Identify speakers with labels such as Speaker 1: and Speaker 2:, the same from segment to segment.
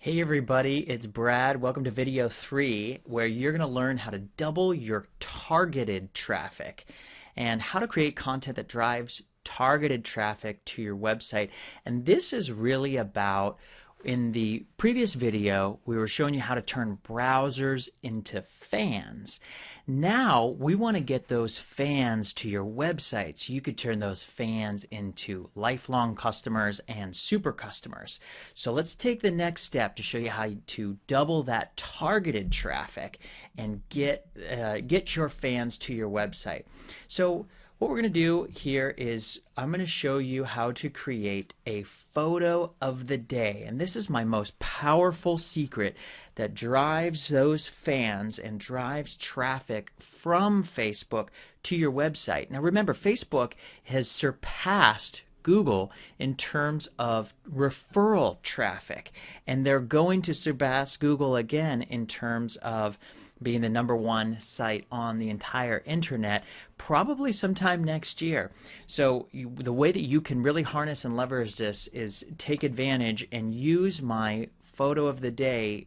Speaker 1: Hey everybody, it's Brad. Welcome to video 3, where you're going to learn how to double your targeted traffic and how to create content that drives targeted traffic to your website. And this is really about, in the previous video, we were showing you how to turn browsers into fans. Now we want to get those fans to your website so you could turn those fans into lifelong customers and super customers. So let's take the next step to show you how to double that targeted traffic and get your fans to your website. So what we're going to do here is I'm going to show you how to create a photo of the day. And this is my most powerful secret that drives those fans and drives traffic from Facebook to your website. Now remember, Facebook has surpassed Google in terms of referral traffic, and they're going to surpass Google again in terms of being the #1 site on the entire internet probably sometime next year. So the way that you can really harness and leverage this is take advantage and use my photo of the day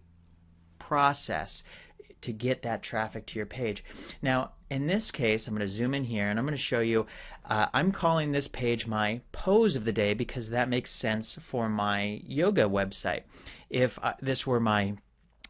Speaker 1: process to get that traffic to your page. Now in this case, I'm going to zoom in here and I'm going to show you, I'm calling this page my pose of the day because that makes sense for my yoga website. If this were my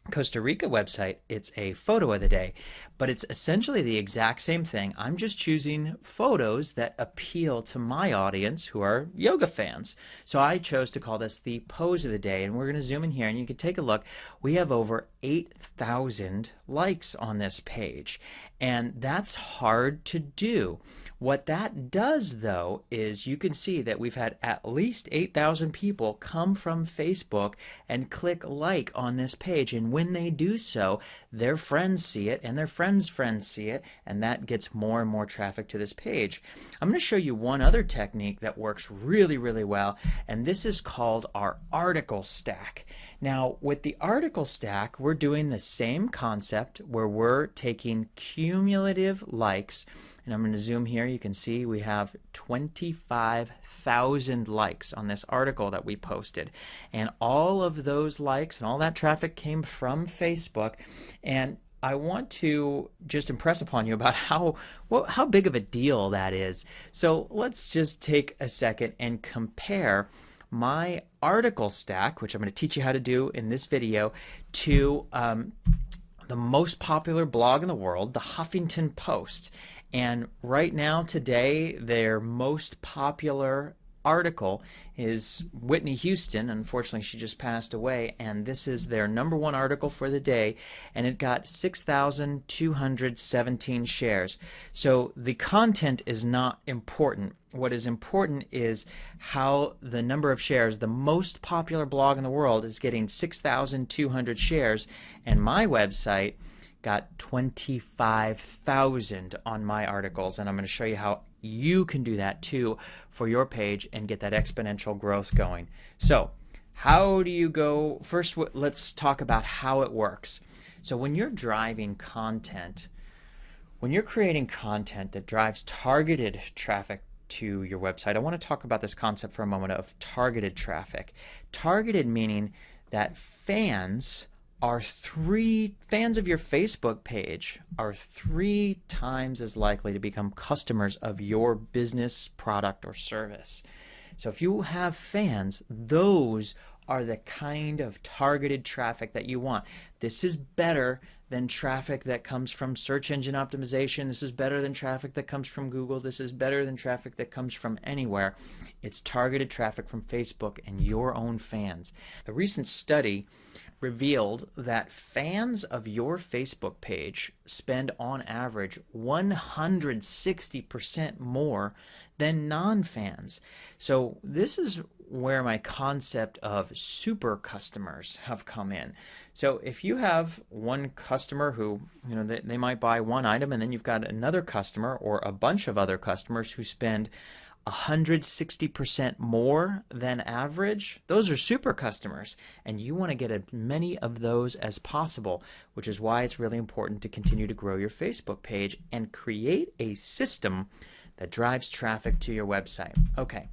Speaker 1: Costa Rica website, it's a photo of the day, but it's essentially the exact same thing. I'm just choosing photos that appeal to my audience who are yoga fans. So I chose to call this the pose of the day, and we're going to zoom in here and you can take a look. We have over 8,000 likes on this page, and that's hard to do. What that does though is you can see that we've had at least 8,000 people come from Facebook and click like on this page, and when they do so, their friends see it and their friends' friends see it, and that gets more and more traffic to this page. I'm going to show you one other technique that works really well, and this is called our article stack. Now with the article stack, we're doing the same concept where we're taking cumulative likes, and I'm going to zoom here. You can see we have 25,000 likes on this article that we posted, and all of those likes and all that traffic came from Facebook. And I want to just impress upon you about how big of a deal that is. So let's just take a second and compare my article stack, which I'm going to teach you how to do in this video, to the most popular blog in the world, the Huffington Post. And right now, today, their most popular article is Whitney Houston. Unfortunately, she just passed away, and this is their #1 article for the day, and it got 6,217 shares. So the content is not important. What is important is how the number of shares. The most popular blog in the world is getting 6,200 shares, and my website got 25,000 on my articles, and I'm going to show you how you can do that too for your page and get that exponential growth going. So how do you go? First, let's talk about how it works. So when you're driving content, when you're creating content that drives targeted traffic to your website, I want to talk about this concept for a moment of targeted traffic. Targeted meaning that fans of your Facebook page are 3 times as likely to become customers of your business, product, or service. So if you have fans, those are the kind of targeted traffic that you want. This is better than traffic that comes from search engine optimization. This is better than traffic that comes from Google. This is better than traffic that comes from anywhere. It's targeted traffic from Facebook and your own fans. A recent study revealed that fans of your Facebook page spend on average 160% more than non-fans. So this is where my concept of super customers have come in. So if you have one customer who, they might buy one item, and then you've got another customer or a bunch of other customers who spend 160% more than average, those are super customers, and you want to get as many of those as possible, which is why it's really important to continue to grow your Facebook page and create a system that drives traffic to your website. Okay,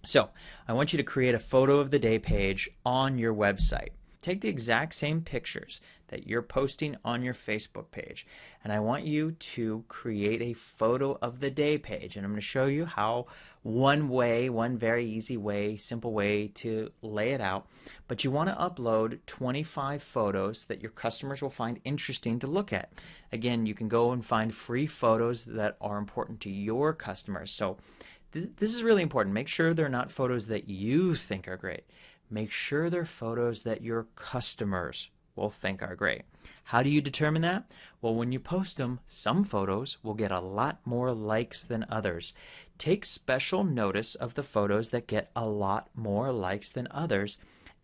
Speaker 1: so I want you to create a photo of the day page on your website. take the exact same pictures that you're posting on your Facebook page, and I want you to create a photo of the day page. And I'm going to show you how one very easy way, simple way to lay it out. But you want to upload 25 photos that your customers will find interesting to look at. Again, you can go and find free photos that are important to your customers. So this is really important. Make sure they're not photos that you think are great. Make sure they're photos that your customers will think are great. How do you determine that? Well, when you post them, some photos will get a lot more likes than others. Take special notice of the photos that get a lot more likes than others,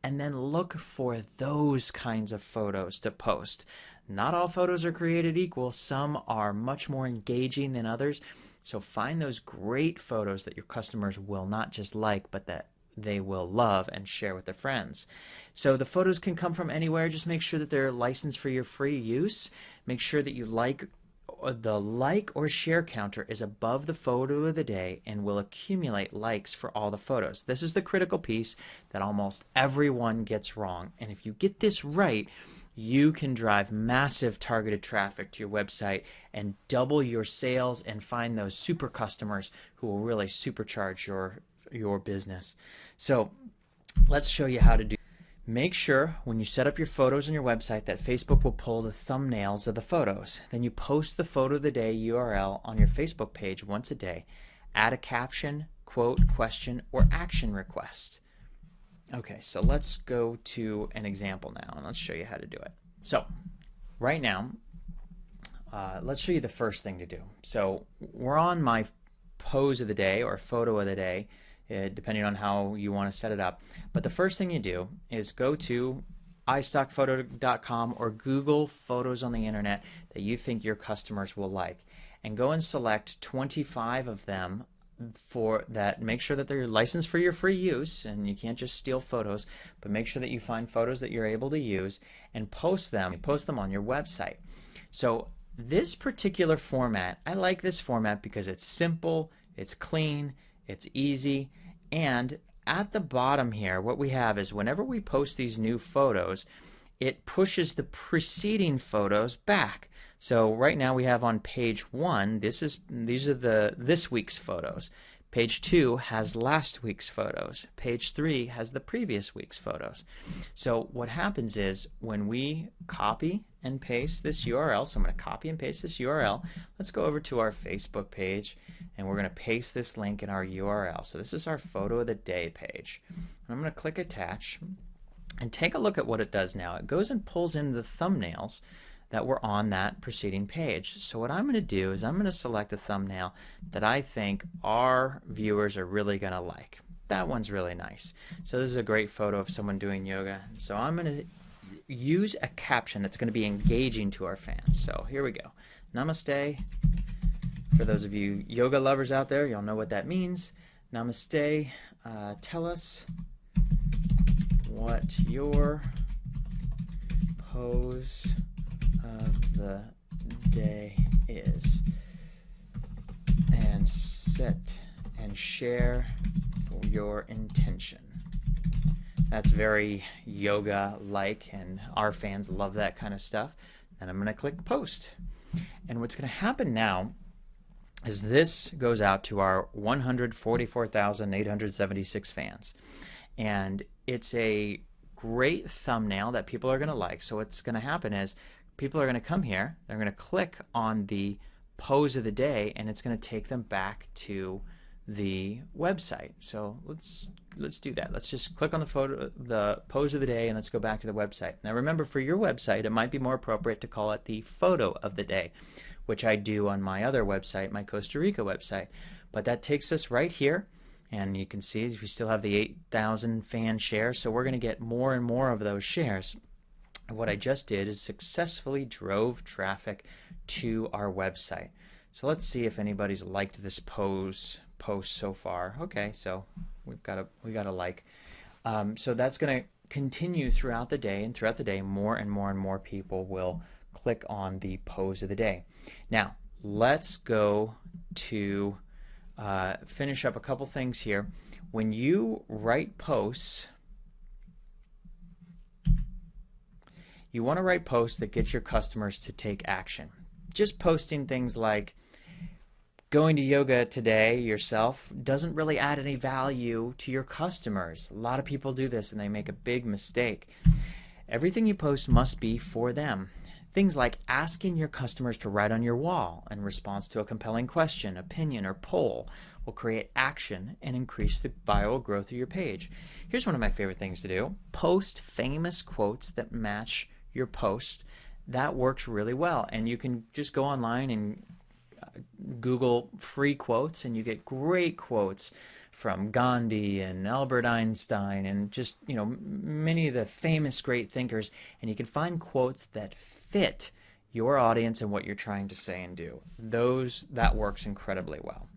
Speaker 1: and then look for those kinds of photos to post. Not all photos are created equal. Some are much more engaging than others. So find those great photos that your customers will not just like, but that they will love and share with their friends. So the photos can come from anywhere. Just make sure that they're licensed for your free use. Make sure that the like or share counter is above the photo of the day and will accumulate likes for all the photos. This is the critical piece that almost everyone gets wrong. And if you get this right, you can drive massive targeted traffic to your website and double your sales and find those super customers who will really supercharge your business. So let's show you how to do. Make sure when you set up your photos on your website that Facebook will pull the thumbnails of the photos. Then you post the photo of the day URL on your Facebook page once a day. Add a caption, quote, question, or action request. Okay, so let's go to an example now, and let's show you how to do it. So right now, let's show you the first thing to do. So we're on my pose of the day or photo of the day, depending on how you want to set it up. But the first thing you do is go to iStockPhoto.com or Google photos on the internet that you think your customers will like, and go and select 25 of them for that. Make sure that they're licensed for your free use, and you can't just steal photos, but make sure that you find photos that you're able to use and post them on your website. So this particular format, I like this format because it's simple, it's clean, it's easy, and at the bottom here what we have is whenever we post these new photos, it pushes the preceding photos back. So right now we have on page 1, these are this week's photos. Page 2 has last week's photos. Page 3 has the previous week's photos. So what happens is when we copy and paste this URL, so I'm going to copy and paste this URL. Let's go over to our Facebook page, and we're going to paste this link in our URL. So this is our photo of the day page. I'm going to click attach, and take a look at what it does now. It goes and pulls in the thumbnails that were on that preceding page. So what I'm going to do is I'm going to select a thumbnail that I think our viewers are really going to like. That one's really nice. So this is a great photo of someone doing yoga. So I'm going to use a caption that's going to be engaging to our fans. So here we go. Namaste. For those of you yoga lovers out there, you'll know what that means. Namaste. Tell us what your pose of the day is, and set and share your intention. That's very yoga-like, and our fans love that kind of stuff. And I'm going to click post. And what's going to happen now is this goes out to our 144,876 fans. And it's a great thumbnail that people are going to like. So what's going to happen is people are going to come here, they're going to click on the pose of the day, and it's going to take them back to the website. So let's do that. Let's just click on the pose of the day, and let's go back to the website. Now remember, for your website, it might be more appropriate to call it the photo of the day, which I do on my other website, my Costa Rica website. But that takes us right here, and you can see we still have the 8,000 fan shares, so we're going to get more and more of those shares. What I just did is successfully drove traffic to our website. So let's see if anybody's liked this post so far. Okay, so we got a like. So that's going to continue throughout the day, and throughout the day, more and more and more people will click on the pose of the day. Now let's go to finish up a couple things here. When you write posts, You want to write posts that get your customers to take action. Just posting things like going to yoga today yourself doesn't really add any value to your customers. A lot of people do this and they make a big mistake. Everything you post must be for them. Things like asking your customers to write on your wall in response to a compelling question, opinion, or poll will create action and increase the viral growth of your page. Here's one of my favorite things to do. Post famous quotes that match your post. That works really well. And you can just go online and Google free quotes and you get great quotes from Gandhi and Albert Einstein and just, many of the famous great thinkers, and you can find quotes that fit your audience and what you're trying to say and do. That works incredibly well.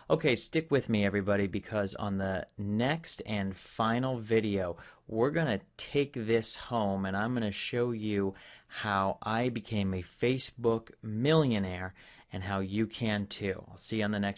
Speaker 1: Okay, stick with me everybody, because on the next and final video, we're going to take this home and I'm going to show you how I became a Facebook millionaire and how you can too. I'll see you on the next